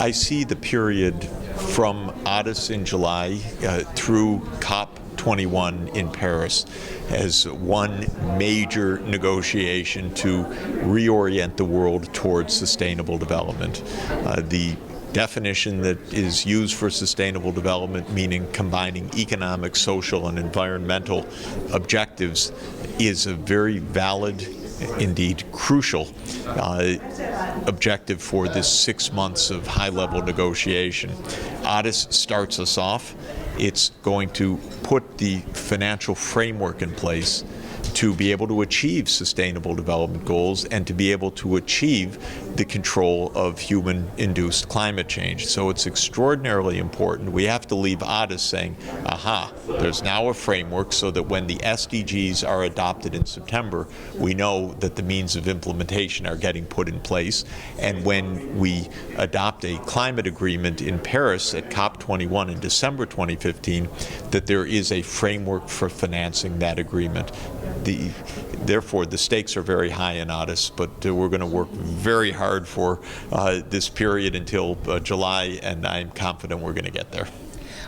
I see the period from Addis in July through COP21 in Paris as one major negotiation to reorient the world towards sustainable development. The definition that is used for sustainable development, meaning combining economic, social, and environmental objectives, is a very valid, indeed crucial objective for this 6 months of high-level negotiation. Addis starts us off. It's going to put the financial framework in place to be able to achieve sustainable development goals and to be able to achieve the control of human-induced climate change. So it's extraordinarily important. We have to leave Addis saying, aha, there's now a framework so that when the SDGs are adopted in September, we know that the means of implementation are getting put in place. And when we adopt a climate agreement in Paris at COP21 in December 2015, that there is a framework for financing that agreement. Therefore, the stakes are very high in Addis, but we're going to work very hard for this period until July, and I'm confident we're going to get there.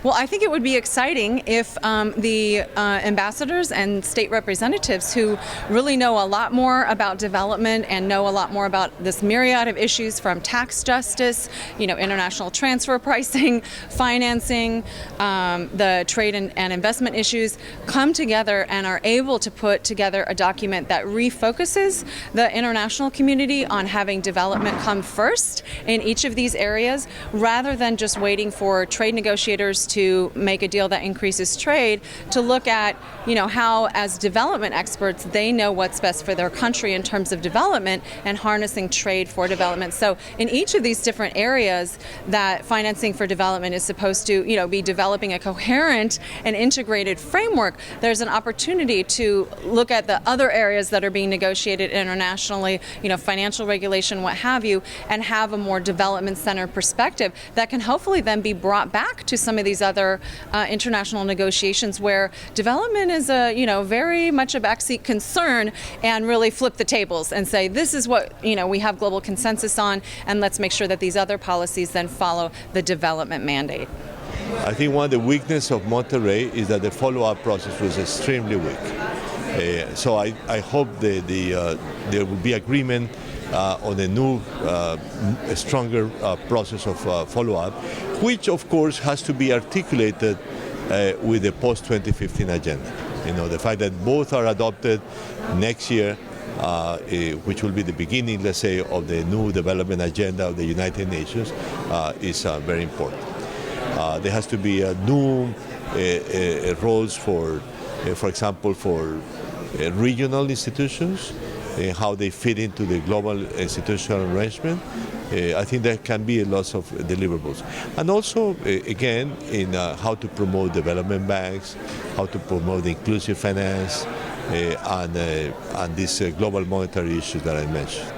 Well, I think it would be exciting if the ambassadors and state representatives who really know a lot more about development and know a lot more about this myriad of issues from tax justice, international transfer pricing, financing, the trade and investment issues, come together and are able to put together a document that refocuses the international community on having development come first in each of these areas, rather than just waiting for trade negotiators to make a deal that increases trade, to look at, how as development experts, they know what's best for their country in terms of development and harnessing trade for development. So in each of these different areas that financing for development is supposed to, be developing a coherent and integrated framework, there's an opportunity to look at the other areas that are being negotiated internationally, financial regulation, what have you, and have a more development-centered perspective that can hopefully then be brought back to some of these other international negotiations where development is very much a backseat concern, and really flip the tables and say, this is what we have global consensus on, and let's make sure that these other policies then follow the development mandate. I think one of the weaknesses of Monterrey is that the follow-up process was extremely weak. So I hope there will be agreement on a new, stronger process of follow-up, which of course has to be articulated with the post-2015 agenda. The fact that both are adopted next year, which will be the beginning, let's say, of the new development agenda of the United Nations, is very important. There has to be new roles for example, for regional institutions, how they fit into the global institutional arrangement. I think there can be a lot of deliverables. And also, again, in how to promote development banks, how to promote inclusive finance, and these global monetary issues that I mentioned.